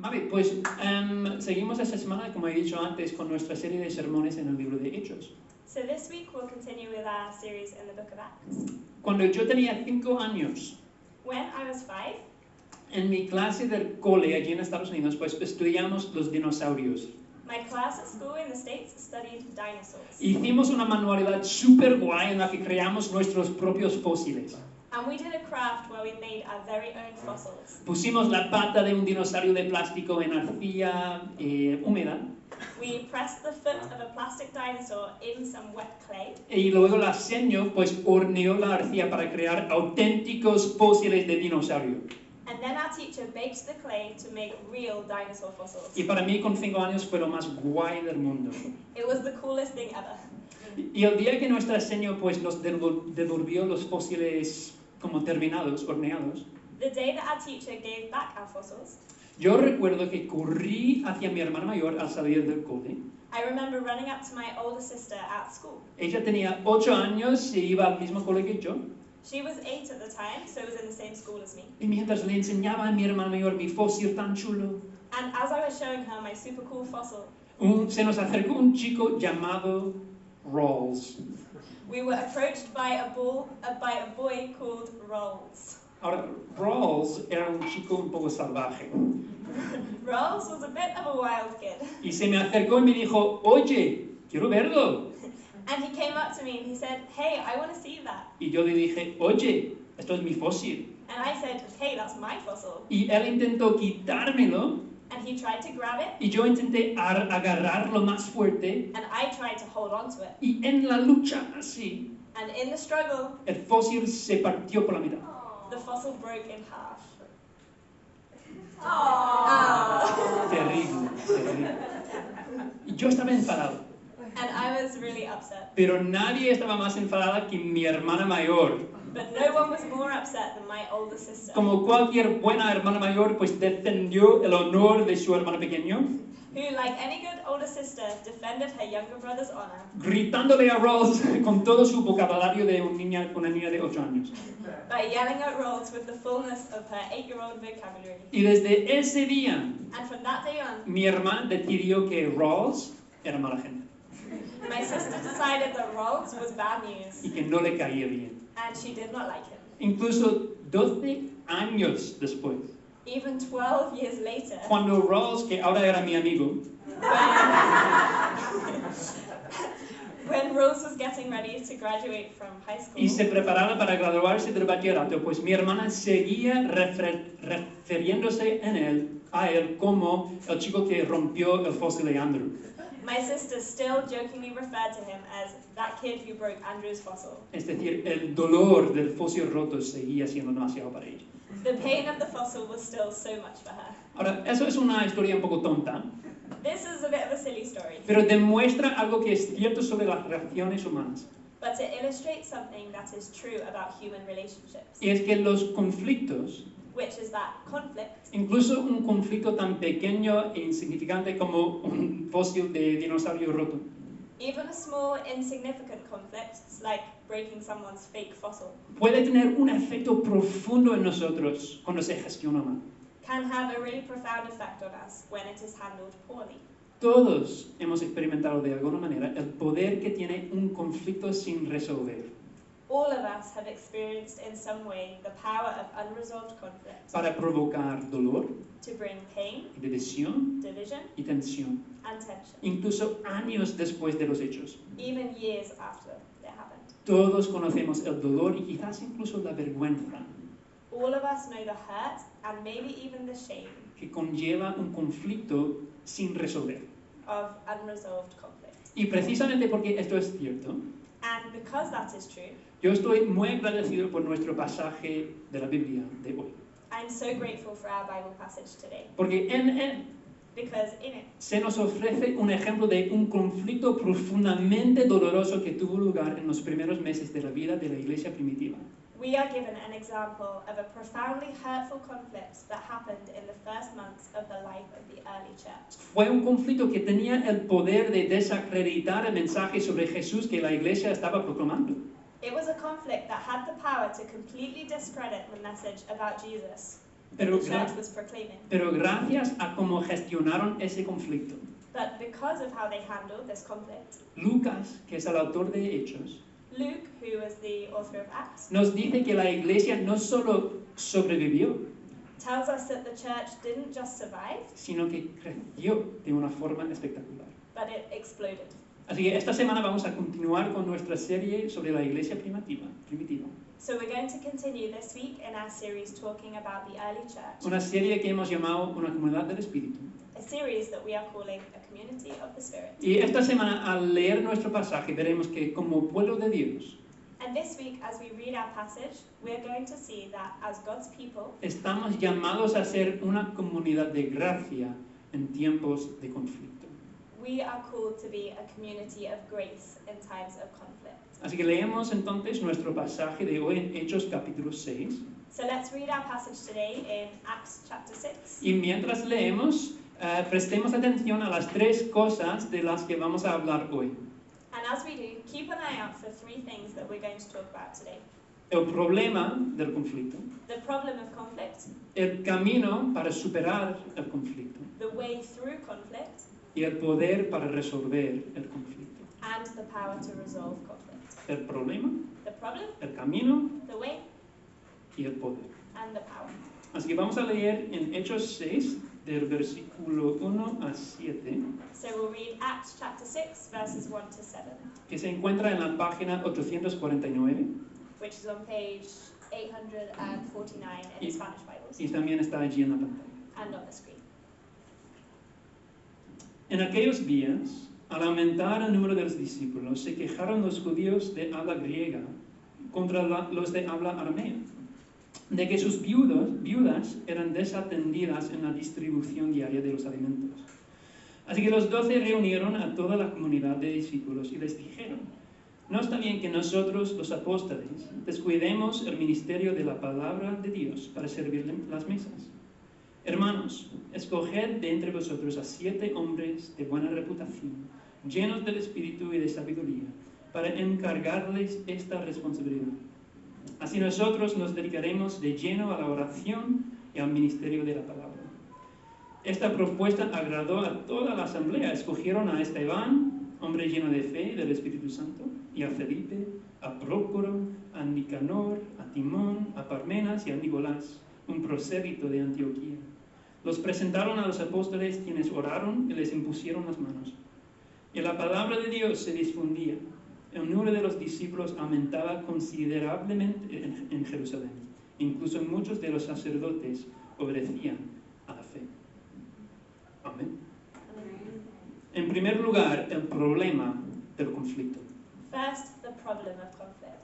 Vale, pues seguimos esta semana, como he dicho antes, con nuestra serie de sermones en el libro de Hechos. So this week we'll continue with our series in the book of Acts. Cuando yo tenía 5 años, When I was 5, en mi clase del cole allí en Estados Unidos, pues estudiamos los dinosaurios. my class at school in the States studied dinosaurs. Hicimos una manualidad súper guay en la que creamos nuestros propios fósiles. And we did a craft where we made our very own fossils. Pusimos la pata de un dinosaurio de plástico en arcilla húmeda We pressed the foot of a plastic dinosaur in some wet clay, y luego la seño pues horneó la arcilla para crear auténticos fósiles de dinosaurio. and then our teacher baked the clay to make real dinosaur fossils. Y para mí con 5 años fue lo más guay del mundo. It was the coolest thing ever. Y el día que nuestra seño pues nos devolvió los fósiles como terminados, horneados, The day that our teacher gave back our fossils, yo recuerdo que corrí hacia mi hermana mayor al salir del cole. I remember running up to my older sister at school. Ella tenía 8 años y iba al mismo cole que yo. She was 8 at the time, so was in the same school as me. Y mientras le enseñaba a mi hermana mayor mi fósil tan chulo, And as I was showing her my super cool fossil, se nos acercó un chico llamado Rawls. we were approached by a boy called Rolls. Ahora, Rawls era un chico un poco salvaje. Rolls was a bit of a wild kid. Y se me acercó y me dijo, oye, quiero verlo. And he came up to me and he said, "Hey, I want to see that." Y yo le dije, oye, esto es mi fósil. And I said, "Hey, that's my fossil." Y él intentó quitármelo And he tried to grab it, y yo intenté agarrarlo más fuerte. and I tried to hold on to it. Y en la lucha así, And in the struggle, el fósil se partió por la mitad. the fossil broke in half. Terrible, terrible. Y yo estaba enfadado. And I was really upset. Pero nadie estaba más enfadada que mi hermana mayor. But no one was more upset than my older sister, Como cualquier buena hermana mayor, pues defendió el honor de su hermano pequeño, who, like any good older sister, defended her younger brother's honor gritándole a Rawls con todo su vocabulario de una niña de 8 años. by yelling at Rolls with the fullness of her 8-year-old vocabulary. Y desde ese día, And from that day on, mi hermana decidió que Rawls era mala gente my sister decided that Rolls was bad news, y que no le caía bien. and she did not like him. Incluso 12 años después, Even 12 years later, cuando Rawls, que ahora era mi amigo, when Rolls was getting ready to graduate from high y se school, preparaba para graduarse del bachillerato, pues mi hermana seguía refiriéndose a él como el chico que rompió el fósil de Andrew. my sister still jokingly referred to him as that kid who broke Andrew's fossil. Es decir, el dolor del fósil roto seguía siendo demasiado para ella. The pain of the fossil was still so much for her. Ahora, eso es una historia un poco tonta, This is a bit of a silly story, pero demuestra algo que es cierto sobre las relaciones humanas. but it illustrates something that is true about human relationships, Y es que los conflictos, which is that conflict, incluso un conflicto tan pequeño e insignificante como un fósil de dinosaurio roto, even a small, insignificant conflict, like breaking someone's fake fossil, puede tener un efecto profundo en nosotros cuando se gestiona mal. can have a really profound effect on us when it is handled poorly. Todos hemos experimentado de alguna manera el poder que tiene un conflicto sin resolver All of us have experienced in some way the power of unresolved conflict para provocar dolor, to bring pain, división division, y tensión, and tension, incluso años después de los hechos. even years after it happened. Todos conocemos el dolor y quizás incluso la vergüenza All of us know the hurt and maybe even the shame que conlleva un conflicto sin resolver. of unresolved conflict. Y precisamente porque esto es cierto, And because that is true, yo estoy muy agradecido por nuestro pasaje de la Biblia de hoy. I'm so grateful for our Bible passage today, Porque en él because in it, se nos ofrece un ejemplo de un conflicto profundamente doloroso que tuvo lugar en los primeros meses de la vida de la iglesia primitiva. we are given an example of a profoundly hurtful conflict that happened in the first months of the life of the early church. Fue un conflicto que tenía el poder de desacreditar el mensaje sobre Jesús que la iglesia estaba proclamando. It was a conflict that had the power to completely discredit the message about Jesus. that Pero, the church was proclaiming. pero gracias a cómo gestionaron ese conflicto, But because of how they handled this conflict, Lucas, que es el autor de Hechos, Luke, who was the author of Acts, nos dice que la iglesia no solo sobrevivió, tells us that the church didn't just survive, sino que creció de una forma espectacular. but it exploded. Así que esta semana vamos a continuar con nuestra serie sobre la iglesia primitiva. So we're going to continue this week in our series talking about the early church, Una serie que hemos llamado Una comunidad del Espíritu. a series that we are calling a community of the Spirit. Y esta semana, al leer nuestro pasaje, veremos que como pueblo de Dios, And this week, as we read our passage, we're going to see that as God's people, estamos llamados a ser una comunidad de gracia en tiempos de conflicto. we are called to be a community of grace in times of conflict. Así que leemos entonces nuestro pasaje de hoy en Hechos capítulo 6. So let's read our passage today in Acts chapter 6. Y mientras leemos, prestemos atención a las tres cosas de las que vamos a hablar hoy. And as we do, keep an eye out for three things that we're going to talk about today. El problema del conflicto, The problem of conflict, el camino para superar el conflicto the way through conflict, y el poder para resolver el conflicto. and the power to resolve conflict. El problema, The problem, el camino the way, y el poder. and the power. Así que vamos a leer en Hechos 6, del versículo 1 a 7, So we'll read Acts chapter 6, verses 1 to 7, que se encuentra en la página 849 which is on page 849 in the Spanish Bibles y también está allí en la pantalla. and on the screen. En aquellos días, al aumentar el número de los discípulos, se quejaron los judíos de habla griega contra los de habla aramea, de que sus viudas eran desatendidas en la distribución diaria de los alimentos. Así que los 12 reunieron a toda la comunidad de discípulos y les dijeron: no está bien que nosotros, los apóstoles, descuidemos el ministerio de la palabra de Dios para servirle las mesas. Hermanos, escoged de entre vosotros a 7 hombres de buena reputación, llenos del espíritu y de sabiduría, para encargarles esta responsabilidad. Así nosotros nos dedicaremos de lleno a la oración y al ministerio de la palabra. Esta propuesta agradó a toda la asamblea. Escogieron a Esteban, hombre lleno de fe y del Espíritu Santo, y a Felipe, a Prócoro, a Nicanor, a Timón, a Parmenas y a Nicolás, un prosélito de Antioquía. Los presentaron a los apóstoles, quienes oraron y les impusieron las manos. Y la palabra de Dios se difundía. El número de los discípulos aumentaba considerablemente en Jerusalén. Incluso muchos de los sacerdotes obedecían a la fe. Amén. En primer lugar, el problema del conflicto. First, the problem of conflict.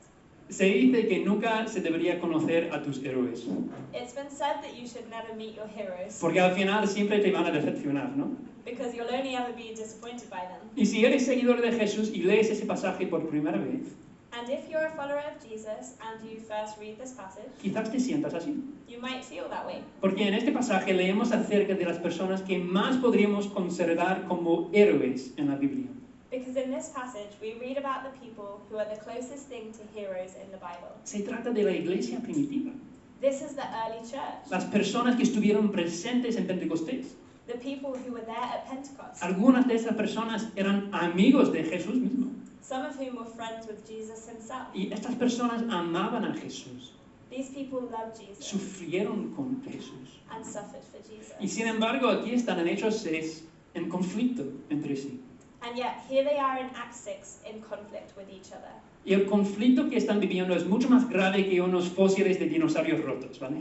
Se dice que nunca se debería conocer a tus héroes, It's been said that you should never meet your heroes porque al final siempre te van a decepcionar, ¿no? because you'll only ever be disappointed by them. Y si eres seguidor de Jesús y lees ese pasaje por primera vez, And if you're a follower of Jesus and you first read this passage, quizás te sientas así. you might feel that way. Porque en este pasaje leemos acerca de las personas que más podríamos considerar como héroes en la Biblia. Because in this passage, we read about the people who are the closest thing to heroes in the Bible. Se trata de la iglesia primitiva, This is the early church, las personas que estuvieron presentes en Pentecostés. the people who were there at Pentecost, Algunas de esas personas eran amigos de Jesús mismo. some of whom were friends with Jesus himself. Y estas personas amaban a Jesús, These people loved Jesus sufrieron con Jesús. and suffered for Y Jesus. sin embargo, aquí están en Hechos 6 en conflicto entre sí. And yet, here they are in Acts 6 in conflict with each other. Y el conflicto que están viviendo es mucho más grave que unos fósiles de dinosaurios rotos, ¿vale?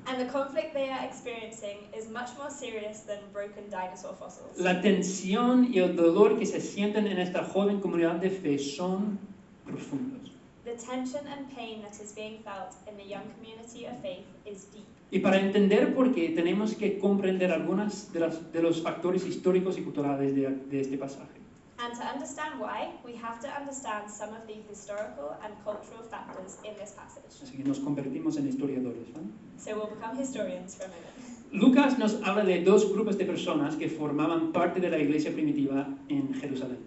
And the conflict they are experiencing is much more serious than broken dinosaur fossils. La tensión y el dolor que se sienten en esta joven comunidad de fe son profundos. The tension and pain that is being felt in the young community of faith is deep. Y para entender por qué, tenemos que comprender algunos de los factores históricos y culturales de este pasaje. And to understand why, we have to understand some of the historical and cultural factors in this passage. Así que nos convertimos en historiadores, ¿vale? So we'll become historians for a moment. Lucas nos habla de 2 grupos de personas que formaban parte de la iglesia primitiva en Jerusalén.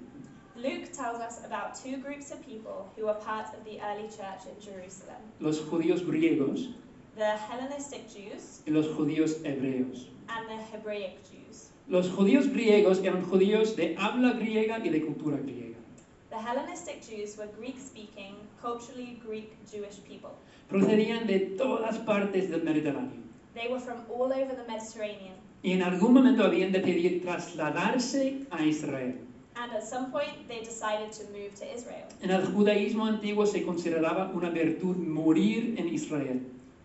Luke tells us about 2 groups of people who were part of the early church in Jerusalem. Los judíos griegos the Hellenistic Jews y los judíos hebreos. and the Hebraic Jews. Los judíos griegos eran judíos de habla griega y de cultura griega. The Hellenistic Jews were Greek-speaking, culturally Greek Jewish people. Procedían de todas partes del Mediterráneo They were from all over the Mediterranean, y en algún momento habían decidido trasladarse a Israel. and at some point they decided to move to Israel. En el judaísmo antiguo se consideraba una virtud morir en Israel,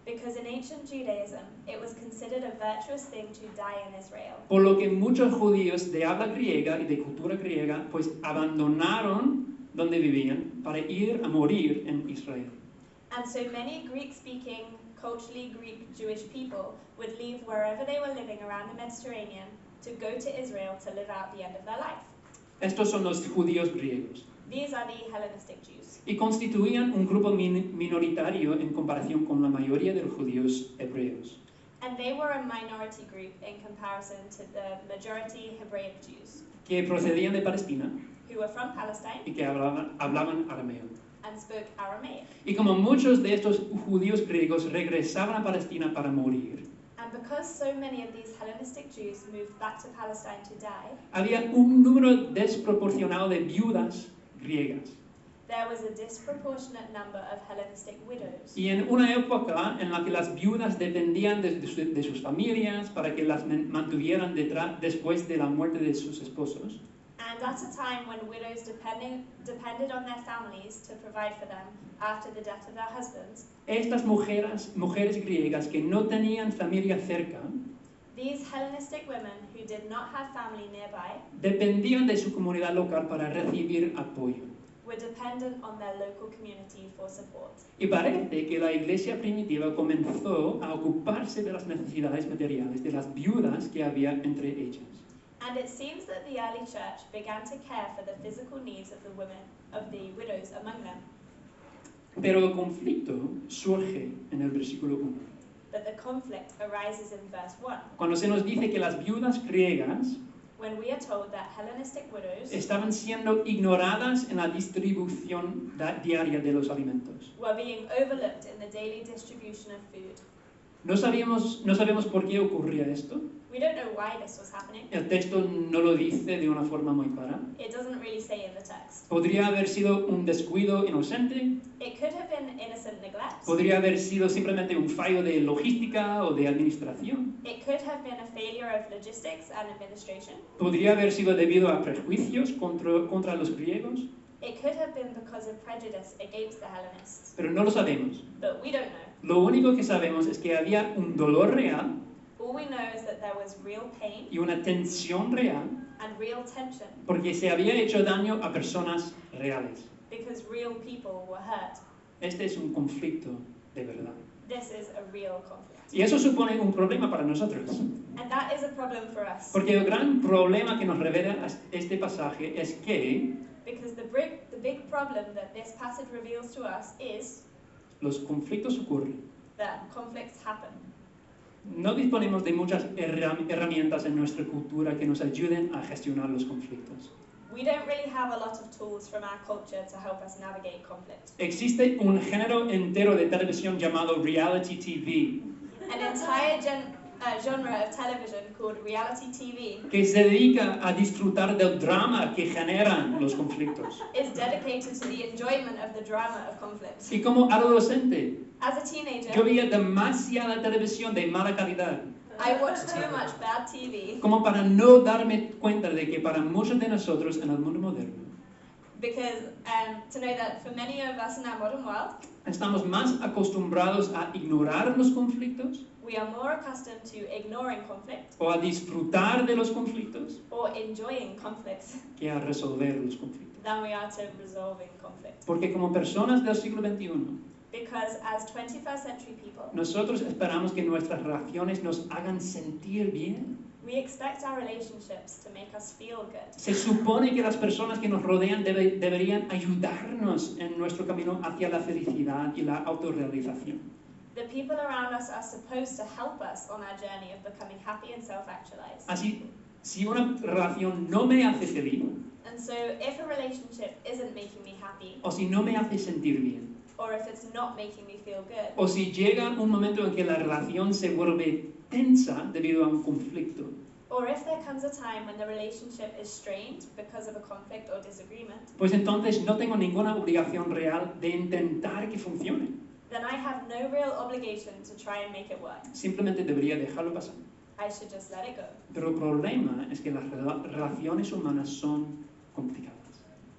Because in ancient Judaism, it was considered a virtuous thing to die in Israel. por lo que muchos judíos de habla griega y de cultura griega pues abandonaron donde vivían para ir a morir en Israel. And so many Greek-speaking, culturally Greek Jewish people would leave wherever they were living around the Mediterranean to go to Israel to live out the end of their life. Estos son los judíos griegos These are the Hellenistic Jews. y constituían un grupo minoritario en comparación con la mayoría de los judíos hebreos. And they were a minority group in comparison to the majority Hebraic Jews, Que procedían de Palestina who were from Palestine y que hablaban arameo. and spoke Aramaic. Y como muchos de estos judíos griegos regresaban a Palestina para morir, And because so many of these Hellenistic Jews moved back to Palestine to die, había un número desproporcionado de viudas griegas. there was a disproportionate number of Hellenistic widows. Y en una época en la que las viudas dependían de sus familias para que las mantuvieran después de la muerte de sus esposos, And at a time when widows depended on their families to provide for them after the death of their husbands, estas mujeres griegas que no tenían familia cerca, these Hellenistic women who did not have family nearby dependían de su comunidad local para recibir apoyo. were dependent on their local community for support. Y parece que la iglesia primitiva comenzó a ocuparse de las necesidades materiales de las viudas que había entre ellas. And it seems that the early church began to care for the physical needs of the women, of the widows among them. Pero el conflicto surge en el versículo 1. But the conflict arises in verse 1, Cuando se nos dice que las viudas griegas when we are told that Hellenistic widows estaban siendo ignoradas en la distribución diaria de los alimentos. were being overlooked in the daily distribution of food. No sabemos por qué ocurría esto. We don't know why this was happening. El texto no lo dice de una forma muy clara. It doesn't really say in the text. Podría haber sido un descuido inocente, It could have been innocent neglect. podría haber sido simplemente un fallo de logística o de administración, It could have been a failure of logistics and administration. podría haber sido debido a prejuicios contra los griegos, It could have been because of prejudice against the Hellenists. pero no lo sabemos. But we don't know. Lo único que sabemos es que había un dolor real All we know is that there was real pain y una tensión real and real tension porque se había hecho daño a personas reales. because real people were hurt. Este es un conflicto de verdad. This is a real conflict. Y eso supone un problema para nosotros. And that is a problem for us. Porque el gran problema que nos revela este pasaje es que Because the big problem that this passage reveals to us is los conflictos ocurren. that conflicts happen. No disponemos de muchas herramientas en nuestra cultura que nos ayuden a gestionar los conflictos. We don't really have a lot of tools from our culture to help us navigate conflict. Existe un género entero de televisión llamado reality TV, An entire genre of television called reality TV que se dedica a disfrutar del drama que generan los conflictos. is dedicated to the enjoyment of the drama of conflict. Y como adolescente, As a teenager, yo veía demasiada televisión de mala calidad, I watched too much bad TV como para no darme cuenta de que para muchos de nosotros en el mundo moderno, because to know that for many of us in our modern world, estamos más acostumbrados a ignorar los conflictos we are more accustomed to ignoring conflict o a disfrutar de los conflictos or enjoying conflict que a resolver los conflictos. than we are to resolving conflict. Porque como personas del siglo XXI, Because as 21st century people, nosotros esperamos que nuestras relaciones nos hagan sentir bien. we expect our relationships to make us feel good. Se supone que las personas que nos rodean deberían ayudarnos en nuestro camino hacia la felicidad y la autorrealización. The people around us are supposed to help us on our journey of becoming happy and self-actualized. Así, si una relación no me hace feliz And so if a relationship isn't making me happy o si no me hace sentir bien, or if it's not making me feel good, o si llega un momento en que la relación se vuelve tensa debido a un conflicto, or if there comes a time when the relationship is strained because of a conflict or disagreement, pues entonces no tengo ninguna obligación real de intentar que funcione. then I have no real obligation to try and make it work. Simplemente debería dejarlo pasar. I should just let it go. Pero el problema es que las relaciones humanas son complicadas.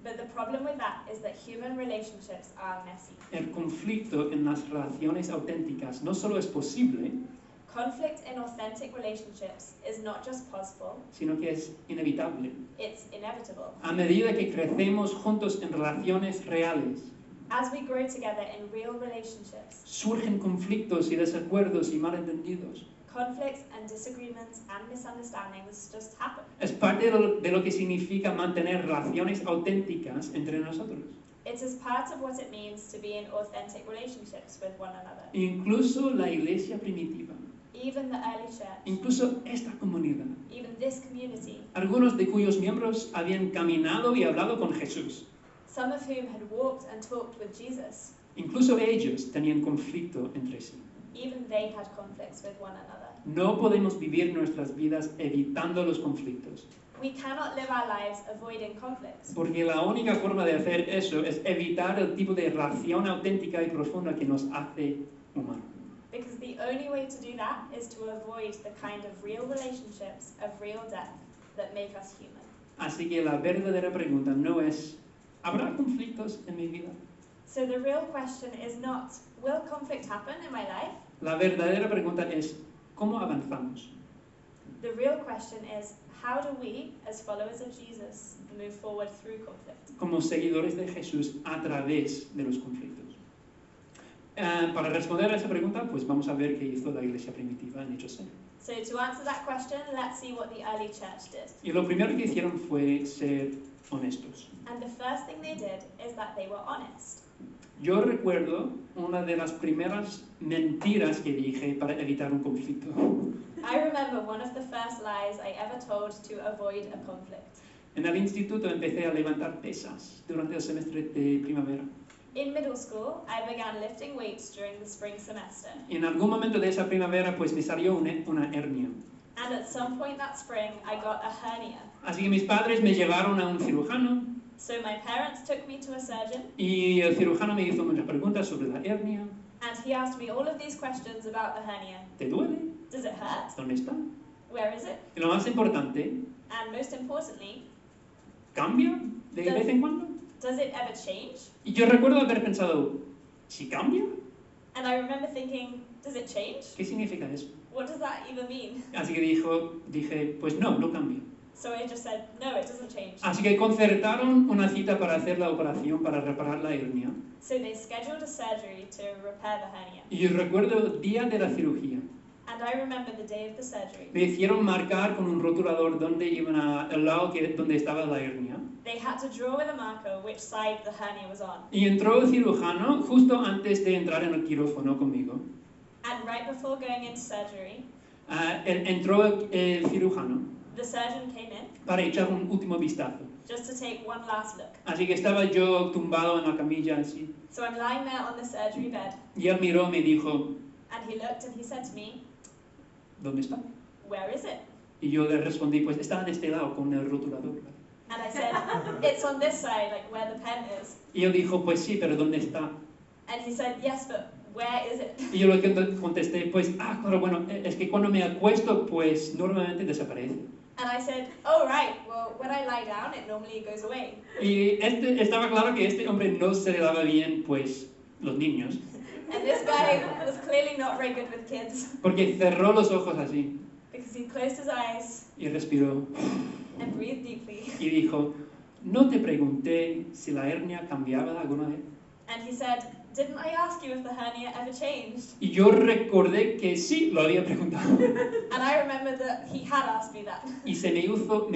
But the problem with that is that human relationships are messy. El conflicto en las relaciones auténticas no solo es posible, Conflict in authentic relationships is not just possible, sino que es inevitable. it's inevitable. A medida que crecemos juntos en relaciones reales, As we grow together in real relationships, surgen conflictos y desacuerdos y malentendidos. conflicts and disagreements and misunderstandings just happen. Es parte de lo que significa mantener relaciones auténticas entre nosotros. It is part of what it means to be in authentic relationships with one another. Incluso la iglesia primitiva, Even the early church, incluso esta comunidad, even this community, algunos de cuyos miembros habían caminado y hablado con Jesús, some of whom had walked and talked with Jesus, incluso ellos tenían conflicto entre sí. even they had conflicts with one another. No podemos vivir nuestras vidas evitando los conflictos, We cannot live our lives avoiding conflicts, porque la única forma de hacer eso es evitar el tipo de relación auténtica y profunda que nos hace humanos. because the only way to do that is to avoid the kind of real relationships of real depth that make us human. Así que la verdadera pregunta no es, ¿habrá conflictos en mi vida? So the real question is not, will conflict happen in my life? La verdadera pregunta es, ¿cómo avanzamos? The real question is, how do we, as followers of Jesus, move forward through conflict? Como seguidores de Jesús a través de los conflictos. Para responder a esa pregunta, pues vamos a ver qué hizo la iglesia primitiva en Hechos 6. So to answer that question, let's see what the early church did. Y lo primero que hicieron fue ser honestos. And the first thing they did is that they were honest. Yo recuerdo una de las primeras mentiras que dije para evitar un conflicto. I remember one of the first lies I ever told to avoid a conflict. En el instituto empecé a levantar pesas durante el semestre de primavera. In middle school, I began lifting weights during the spring semester. Y en algún momento de esa primavera pues me salió una hernia. And at some point that spring, I got a hernia. Así que mis padres me llevaron a un cirujano So my parents took me to a surgeon, y el cirujano me hizo muchas preguntas sobre la hernia. and he asked me all of these questions about the hernia. ¿Te duele? Does it hurt? ¿Dónde está? Where is it? Y lo más importante, And most importantly, ¿cambia de vez en cuando? does it ever change? Y yo recuerdo haber pensado, ¿si cambia? And I remember thinking, does it change? ¿Qué significa eso? What does that even mean? Así que dije, pues no cambia. So I just said, no, it doesn't change. Así que concertaron una cita para hacer la operación para reparar la hernia. So they scheduled a surgery to repair the hernia. Y yo recuerdo el día de la cirugía. And I remember the day of the surgery. Me hicieron marcar con un rotulador donde iban el lado donde estaba la hernia. They had to draw with a marker which side the hernia was on. Y entró el cirujano justo antes de entrar en el quirófano conmigo. And right before going into surgery, Entró el cirujano the surgeon came in para echar un último vistazo. just to take one last look. Así que estaba yo tumbado en la camilla así. So I'm lying there on the surgery bed, Y él miró y me dijo, and he looked and he said to me, ¿dónde está? where is it? Y yo le respondí, pues está de este lado con el rotulador. And I said, it's on this side, like where the pen is. Y él dijo, pues sí, pero ¿dónde está? And he said, yes, but where is it? Y yo lo que contesté, pues, claro, bueno, es que cuando me acuesto, pues normalmente desaparece. And I said, oh right, well when I lie down it normally goes away. Y estaba claro que este hombre no se le daba bien, pues, los niños, And this guy was clearly not very good with kids porque cerró los ojos así because he closed his eyes y respiró and breathed deeply. y dijo, no te pregunté si la hernia cambiaba alguna vez. And he said, didn't I ask you if the hernia ever changed? Y yo recordé que sí, lo había preguntado. And I remembered that he had asked me that. Y se me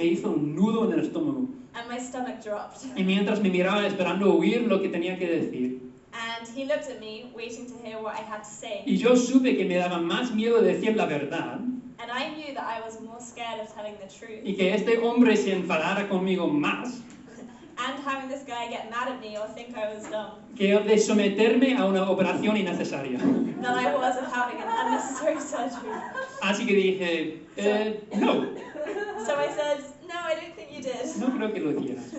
hizo un nudo en el estómago. And my stomach dropped. Y mientras me miraba esperando oír lo que tenía que decir. And he looked at me, waiting to hear what I had to say. Y yo supe que me daba más miedo decir la verdad And I knew that I was more scared of telling the truth. y que este hombre se enfadara conmigo más. and having this guy get mad at me or think I was dumb, que de someterme a una operación innecesaria. that I was of having an unnecessary surgery. Así que dije, no, So I said, no, I don't think you did. no creo que lo hicieras.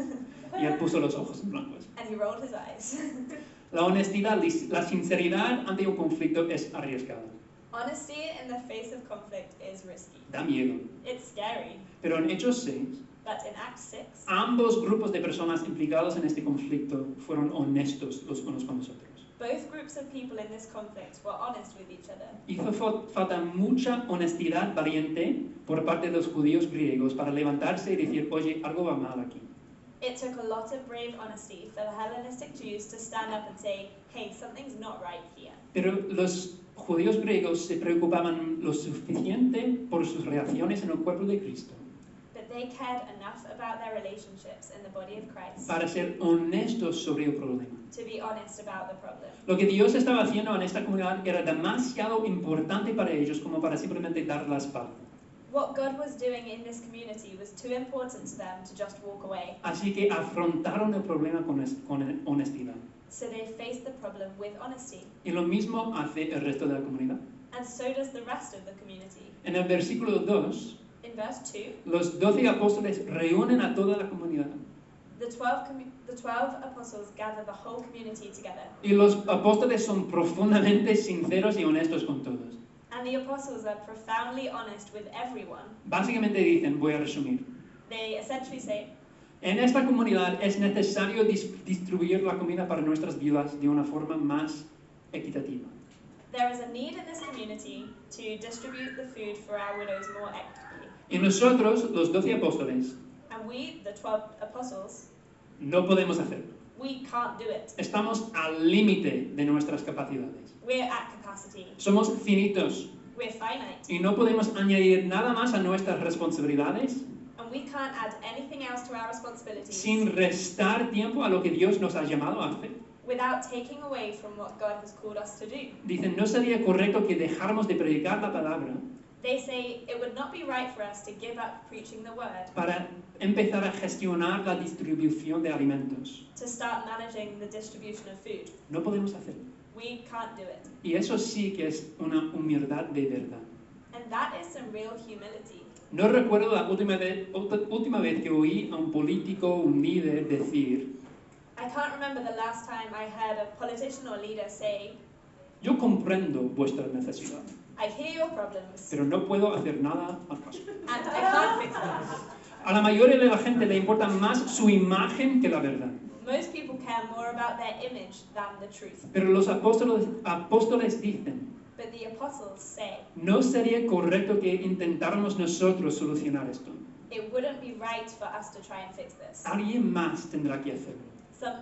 Y él puso los ojos en blanco. And he rolled his eyes. La honestidad, la sinceridad ante un conflicto es arriesgada. Honesty in the face of conflict is risky. Da miedo. It's scary. Pero en Hechos 6, But in Acts 6, ambos grupos de personas implicados en este conflicto fueron honestos los unos con los otros. both groups of people in this conflict were honest with each other. Hizo falta mucha honestidad valiente por parte de los judíos griegos para levantarse y decir, oye, algo va mal aquí. It took a lot of brave honesty for the Hellenistic Jews to stand up and say, hey, something's not right here. Pero los judíos griegos se preocupaban lo suficiente por sus reacciones en el cuerpo de Cristo But they cared enough about their relationships in the body of Christ para ser honestos sobre el problema. to be honest about the problem. Lo que Dios estaba haciendo en esta comunidad era demasiado importante para ellos como para simplemente dar la espalda. What God was doing in this community was too important to them to just walk away. Así que afrontaron el problema con honestidad. So they faced the problem with honesty. Y lo mismo hace el resto de la comunidad. And so does the rest of the community. En el versículo 2, In verse 2, los 12 apóstoles reúnen a toda la comunidad. the 12 apostles gather the whole community together. Y los apóstoles son profundamente sinceros y honestos con todos. And the apostles are profoundly honest with everyone. Básicamente dicen, voy a resumir, They essentially say, en esta comunidad es necesario distribuir la comida para nuestras viudas de una forma más equitativa. there is a need in this community to distribute the food for our widows more equitably. Y nosotros, los 12 apóstoles, And we, the 12 apostles, no podemos hacerlo. we can't do it. Estamos al límite de nuestras capacidades. We're at capacity. Somos finitos We're finite. y no podemos añadir nada más a nuestras responsabilidades And we can't add anything else to our responsibilities sin restar tiempo a lo que Dios nos ha llamado a hacer. without taking away from what God has called us to do. Dicen, no sería correcto que dejáramos de predicar la palabra They say it would not be right for us to give up preaching the word para empezar a gestionar la distribución de alimentos. to start managing the distribution of food. No podemos hacerlo. We can't do it. Y eso sí que es una humildad de verdad. And that is some real humility. No recuerdo la última vez que oí a un político, un líder, decir, I can't remember the last time I heard a politician or leader say, yo comprendo vuestra necesidad, I hear your problems pero no puedo hacer nada al caso. and I can't fix them. A la mayoría de la gente le importa más su imagen que la verdad. Most people care more about their image than the truth. Pero los apóstoles dicen, But the apostles say, no sería correcto que intentáramos nosotros solucionar esto. it wouldn't be right for us to try and fix this. Alguien más tendrá que hacerlo.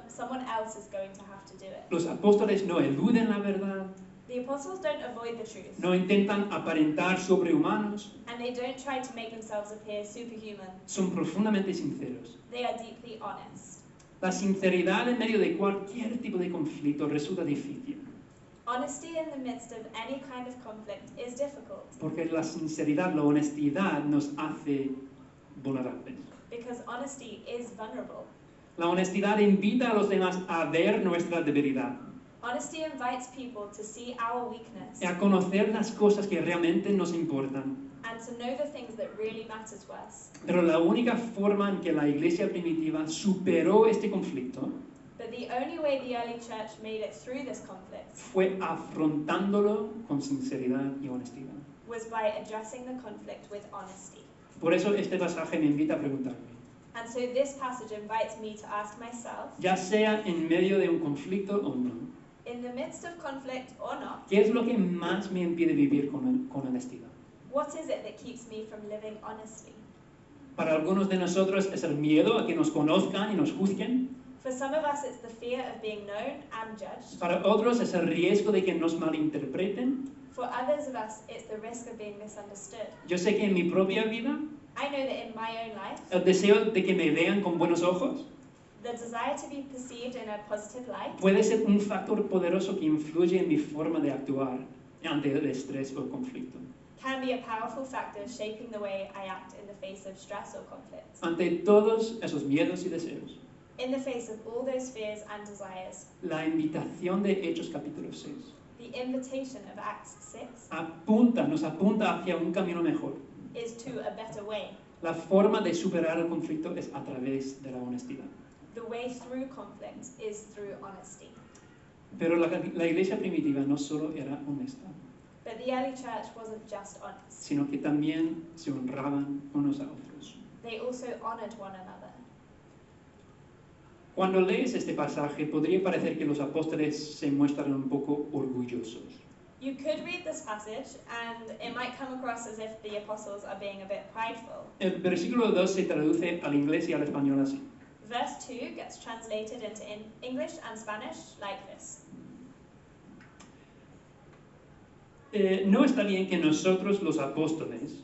Someone else is going to have to do it. Los apóstoles no eluden la verdad, The apostles don't avoid the truth, no intentan aparentar sobrehumanos, and they don't try to make themselves appear superhuman. son profundamente sinceros. They are deeply honest. La sinceridad en medio de cualquier tipo de conflicto resulta difícil, Honesty in the midst of any kind of conflict is difficult porque la sinceridad, la honestidad nos hace vulnerables. because honesty is vulnerable. La honestidad invita a los demás a ver nuestra debilidad, Honesty invites people to see our weakness a conocer las cosas que realmente nos importan. and to know the things that really matter to us. Pero la única forma en que la iglesia primitiva superó este conflicto But the only way the early church made it through this conflict fue afrontándolo con sinceridad y honestidad. was by addressing the conflict with honesty. Por eso este pasaje me invita a preguntarme, And so this passage invites me to ask myself, ya sea en medio de un conflicto o no, in the midst of conflict or not, ¿qué es lo que más me impide vivir con honestidad? what is it that keeps me from living honestly? Para algunos de nosotros es el miedo a que nos conozcan y nos juzguen. For some of us, it's the fear of being known and judged. Para otros es el riesgo de que nos malinterpreten. For others of us, it's the risk of being misunderstood. Yo sé que en mi propia vida, I know that in my own life, el deseo de que me vean con buenos ojos the desire to be perceived in a positive light puede ser un factor poderoso que influye en mi forma de actuar ante el estrés o el conflicto. can be a powerful factor shaping the way I act in the face of stress or conflict. Ante todos esos miedos y deseos, In the face of all those fears and desires, La invitación de Hechos capítulo 6 the invitation of Acts 6 nos apunta hacia un camino mejor. is to a better way. La forma de superar el conflicto es a través de la honestidad. The way through conflict is through honesty. Pero la iglesia primitiva no solo era honesta, But the early church wasn't just honest. sino que también se honraban unos a otros. They also honored one another. Cuando lees este pasaje, podría parecer que los apóstoles se muestran un poco orgullosos. You could read this passage and it might come across as if the apostles are being a bit prideful. El versículo 2 se traduce al inglés y al español así. Verse 2 gets translated into English and Spanish like this. No está bien que nosotros, los apóstoles,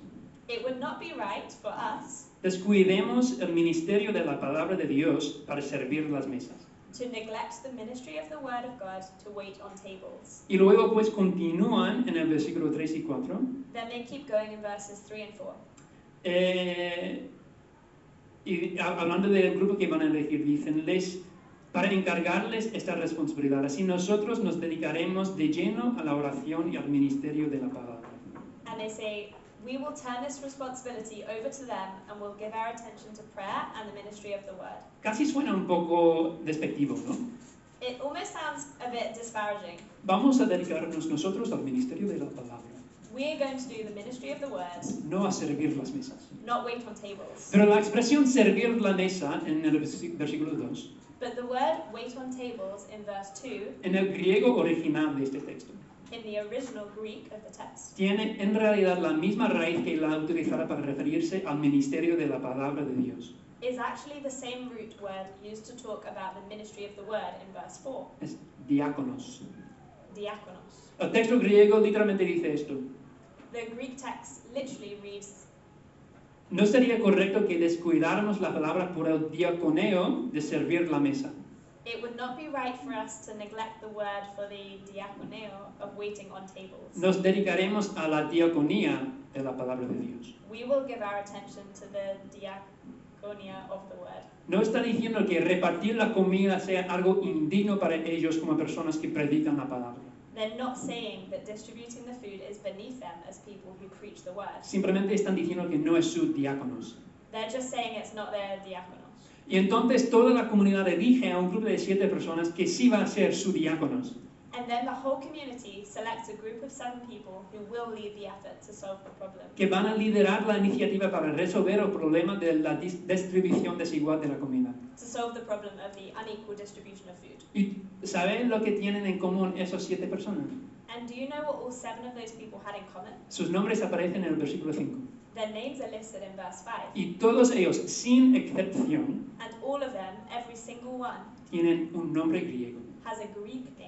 It would not be right for us descuidemos el ministerio de la palabra de Dios para servir las mesas. to neglect the ministry of the Word of God to wait on tables. Y luego pues continúan en el versículo 3 y 4. Then they keep going in verses 3 and 4. Y hablando del grupo que van a elegir, dicen, para encargarles esta responsabilidad. Así nosotros nos dedicaremos de lleno a la oración y al ministerio de la palabra. And they say, we will turn this responsibility over to them and we'll give our attention to prayer and the ministry of the Word. Casi suena un poco despectivo, ¿no? It almost sounds a bit disparaging. Vamos a dedicarnos nosotros al ministerio de la palabra, We are going to do the ministry of the Word, no a servir las mesas. not wait on tables. Pero la expresión servir la mesa en el versículo 2, But the word wait on tables in verse 2, en el griego original de este texto, in the original Greek of the text, tiene en realidad la misma raíz que la utilizada para referirse al ministerio de la palabra de Dios. is actually the same root word used to talk about the ministry of the Word in verse 4, Es diáconos. diakonos. El texto griego literalmente dice esto. The Greek text literally reads, No sería correcto que descuidáramos la palabra por el diaconeo de servir la mesa. it would not be right for us to neglect the word for the diakoneo of waiting on tables. Nos dedicaremos a la diaconía de la palabra de Dios. We will give our attention to the diaconia of the word. No está diciendo que repartir la comida sea algo indigno para ellos como personas que predican la palabra. They're not saying that distributing the food is beneath them as people who preach the word. Simplemente están diciendo que no es su diáconos. They're just saying it's not their diakonos. Y entonces toda la comunidad elige a un grupo de 7 personas que sí va a ser su diáconos. And then the whole community selects a group of 7 people who will lead the effort to solve the problem, Que van a liderar la iniciativa para resolver el problema de la distribución desigual de la comida. to solve the problem of the unequal distribution of food. ¿Y saben lo que tienen en común esos 7 personas? And do you know what all 7 of those people had in common? Sus nombres aparecen en el versículo 5. Their names are listed in verse 5. Y todos ellos, sin excepción, And all of them, every single one, tienen un nombre griego. has a Greek name.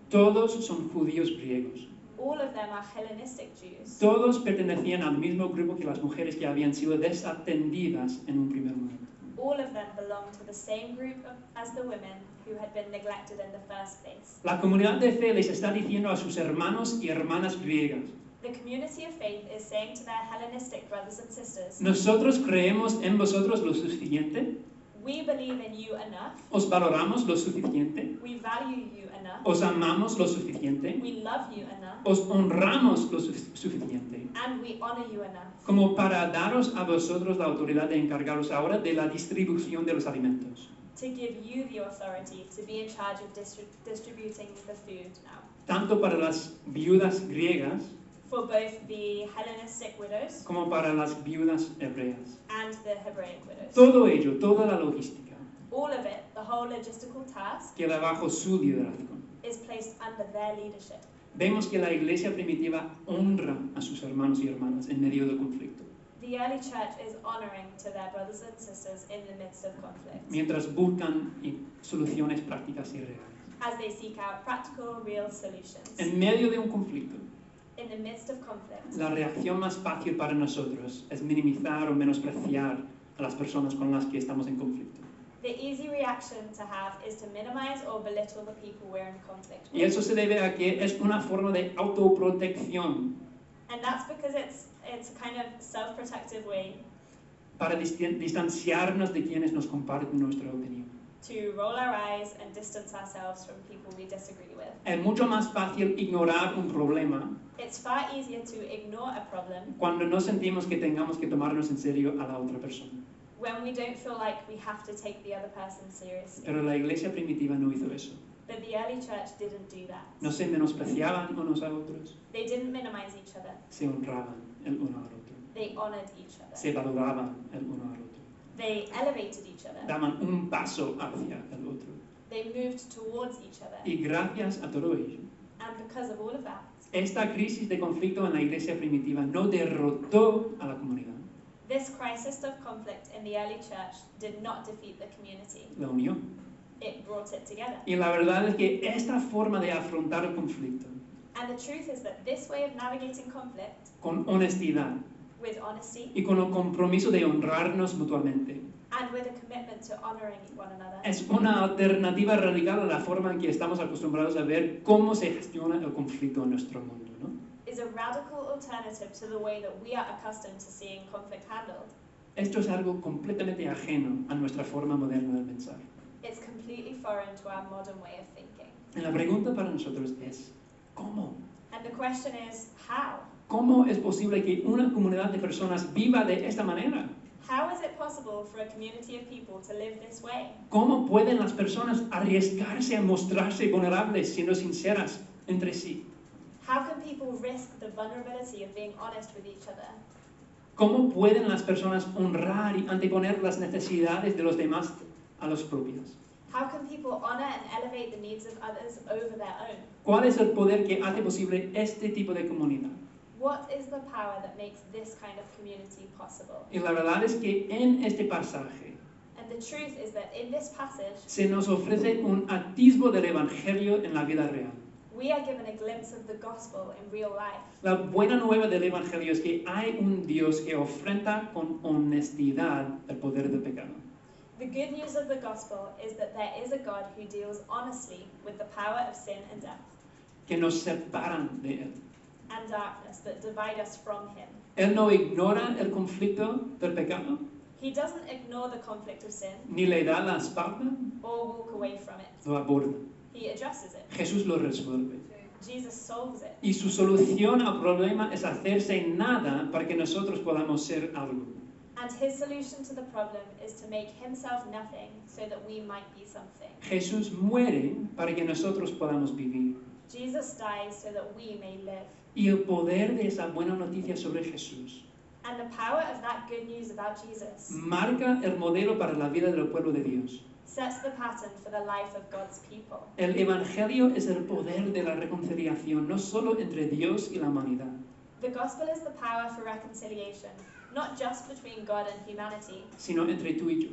Todos son judíos griegos. All of them are Hellenistic Jews. Todos pertenecían al mismo grupo que las mujeres que habían sido desatendidas en un primer momento. All of them belong to the same group as the women who had been neglected in the first place. La comunidad de fe les está diciendo a sus hermanos y hermanas griegas: The community of faith is saying to their Hellenistic brothers and sisters, nosotros creemos en vosotros lo suficiente, we believe in you enough, os valoramos lo suficiente, we value you enough, os amamos lo suficiente, we love you enough, os honramos lo suficiente, and we honor you enough, como para daros a vosotros la autoridad de encargaros ahora de la distribución de los alimentos, to give you the authority to be in charge of distributing the food now. tanto para las viudas griegas For both the Hellenistic widows como para las viudas hebreas. and the Hebraic widows. Todo ello, toda la logística, All of it, the whole logistical task, queda bajo su liderazgo. is placed under their leadership. Vemos que la iglesia primitiva honra a sus hermanos y hermanas en medio del conflicto, The early church is honoring to their brothers and sisters in the midst of conflict, mientras buscan soluciones prácticas y reales. as they seek out practical, real solutions. En medio de un conflicto, In the midst of conflict, la reacción más fácil para nosotros es minimizar o menospreciar a las personas con las que estamos en conflicto. the easy reaction to have is to minimize or belittle the people we're in conflict Y with. eso se debe a que es una forma de autoprotección And that's because it's a kind of self-protective way para distanciarnos de quienes nos comparten nuestra opinión. to roll our eyes and distance ourselves from people we disagree with. Es mucho más fácil ignorar un problema It's far easier to ignore a problem cuando no sentimos que tengamos que tomarnos en serio a la otra persona. when we don't feel like we have to take the other person seriously. Pero la iglesia primitiva no hizo eso. But the early church didn't do that. No se menospreciaban unos a otros, They didn't minimize each other. se honraban el uno al otro, They honored each other. se valoraban el uno al otro, They elevated each other. daban un paso hacia el otro. They moved towards each other. Y gracias a todo ello, And because of all of that, esta crisis de conflicto en la iglesia primitiva no derrotó a la comunidad, this crisis of conflict in the early church did not defeat the community. la unió. It brought it together. Y la verdad es que esta forma de afrontar el conflicto And the truth is that this way of navigating conflict con honestidad with honesty y con el compromiso de honrarnos mutuamente and with a commitment to honoring one another es una alternativa radical a la forma en que estamos acostumbrados a ver cómo se gestiona el conflicto en nuestro mundo, ¿no? is a radical alternative to the way that we are accustomed to seeing conflict handled. Esto es algo completamente ajeno a nuestra forma moderna de pensar. It's completely foreign to our modern way of thinking. Y la pregunta para nosotros es, ¿cómo? And the question is, how? ¿Cómo es posible que una comunidad de personas viva de esta manera? How is it possible for a community of people to live this way? ¿Cómo pueden las personas arriesgarse a mostrarse vulnerables siendo sinceras entre sí? How can people risk the vulnerability of being honest with each other? ¿Cómo pueden las personas honrar y anteponer las necesidades de los demás a las propias? How can people honor and elevate the needs of others over their own? ¿Cuál es el poder que hace posible este tipo de comunidad? What is the power that makes this kind of community possible? Y la verdad es que en este pasaje And the truth is that in this passage, se nos ofrece un atisbo del Evangelio en la vida real. we are given a glimpse of the gospel in real life. La buena nueva del Evangelio es que hay un Dios que ofrenda con honestidad el poder del pecado. The good news of the gospel is that there is a God who deals honestly with the power of sin and death Que nos separan de Él. and darkness that divide us from him. Él no ignora el conflicto del pecado, He doesn't ignore the conflict of sin ni le da la espalda, or walk away from it. lo aborda. He addresses it. Jesús lo resuelve. Jesus solves it. Y su solución al problema es hacerse nada para que nosotros podamos ser algo. And his solution to the problem is to make himself nothing so that we might be something. Jesús muere para que nosotros podamos vivir. Jesus dies so that we may live. Y el poder de esa buena noticia sobre Jesús And the power of that good news about Jesus marca el modelo para la vida del pueblo de Dios. sets the pattern for the life of God's people. El Evangelio es el poder de la reconciliación, no solo entre Dios y la humanidad, The gospel is the power for reconciliation, not just between God and humanity, sino entre tú y yo.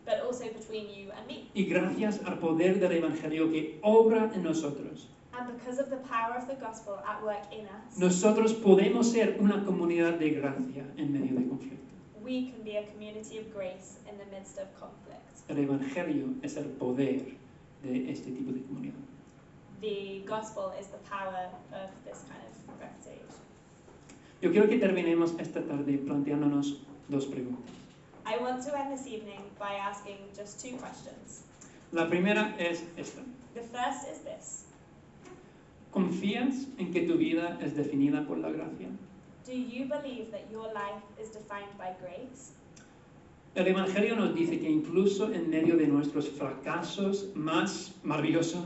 but also between you and me. Y gracias al poder del Evangelio que obra en nosotros, And because of the power of the gospel at work in us, nosotros podemos ser una comunidad de gracia en medio de conflicto. we can be a community of grace in the midst of conflict. El Evangelio es el poder de este tipo de comunidad. The gospel is the power of this kind of reconciliation. Yo quiero que terminemos esta tarde planteándonos dos preguntas. I want to end this evening by asking just two questions. La primera es esta. The first is this. ¿Confías en que tu vida es definida por la gracia? Do you believe that your life is defined by grace? El Evangelio nos dice que incluso en medio de nuestros fracasos más maravillosos,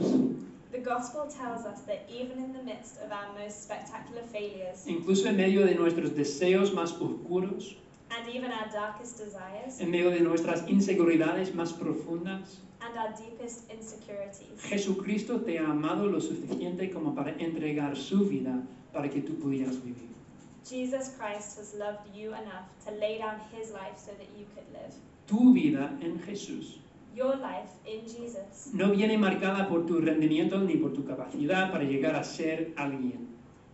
The gospel tells us that even in the midst of our most spectacular failures incluso en medio de nuestros deseos más oscuros, and even our darkest desires en medio de nuestras inseguridades más profundas, and our deepest insecurities, Jesucristo te ha amado lo suficiente como para entregar su vida para que tú pudieras vivir. Jesus Christ has loved you enough to lay down his life so that you could live. Tu vida en Jesús Your life in Jesus no viene marcada por tu rendimiento ni por tu capacidad para llegar a ser alguien.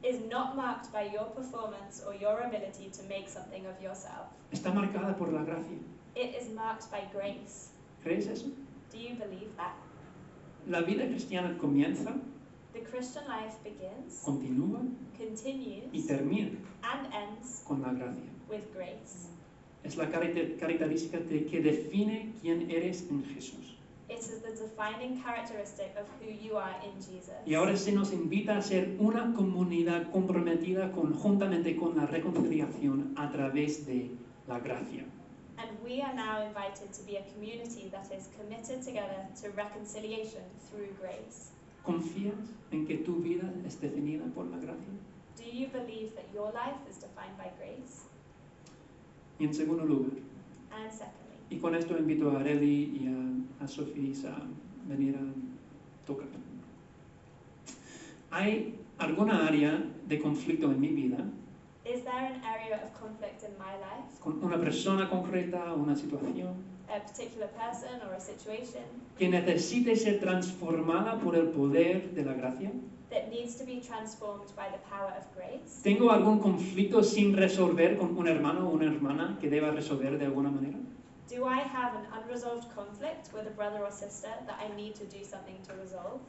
is not marked by your performance or your ability to make something of yourself. Está marcada por la gracia. It is marked by grace. ¿Crees eso? Do you believe that? La vida cristiana comienza, The Christian life begins, continúa y continues, termina and ends con la gracia. with grace. Es la característica que define quién eres en Jesús. It is the defining characteristic of who you are in Jesus. Y ahora se nos invita a ser una comunidad comprometida conjuntamente con la reconciliación a través de la gracia. And we are now invited to be a community that is committed together to reconciliation through grace. ¿Confías en que tu vida es definida por la gracia? Do you believe that your life is defined by grace? Y en segundo lugar, And secondly, y con esto invito a Areli y a Sofía a venir a tocar. ¿Hay alguna área de conflicto en mi vida is there an area of conflict in my life, con una persona concreta o una situación a particular person or a situation, que necesite ser transformada por el poder de la gracia? that needs to be transformed by the power of grace? ¿Tengo algún conflicto sin resolver con un hermano o una hermana que deba resolver de alguna manera? Do I have an unresolved conflict with a brother or sister that I need to do something to resolve?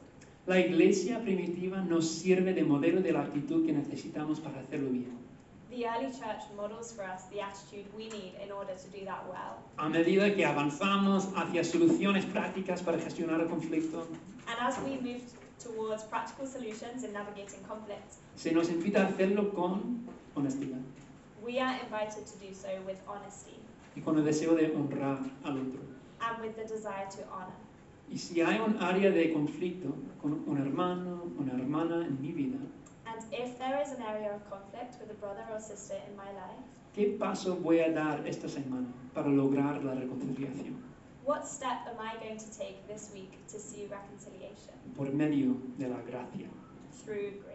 La iglesia primitiva nos sirve de modelo de la actitud que necesitamos para hacerlo bien. The early church models for us the attitude we need in order to do that well. A medida que avanzamos hacia soluciones prácticas para gestionar el conflicto, And as we move towards practical solutions in navigating conflict, se nos invita a hacerlo con honestidad we are invited to do so with honesty y con el deseo de honrar al otro. and with the desire to honor. Y si hay un área de conflicto con un hermano, una hermana en mi vida, And if there is an area of conflict with a brother or sister in my life, ¿qué paso voy a dar esta semana para lograr la reconciliación? what step am I going to take this week to see reconciliation? Por medio de la gracia. Through grace.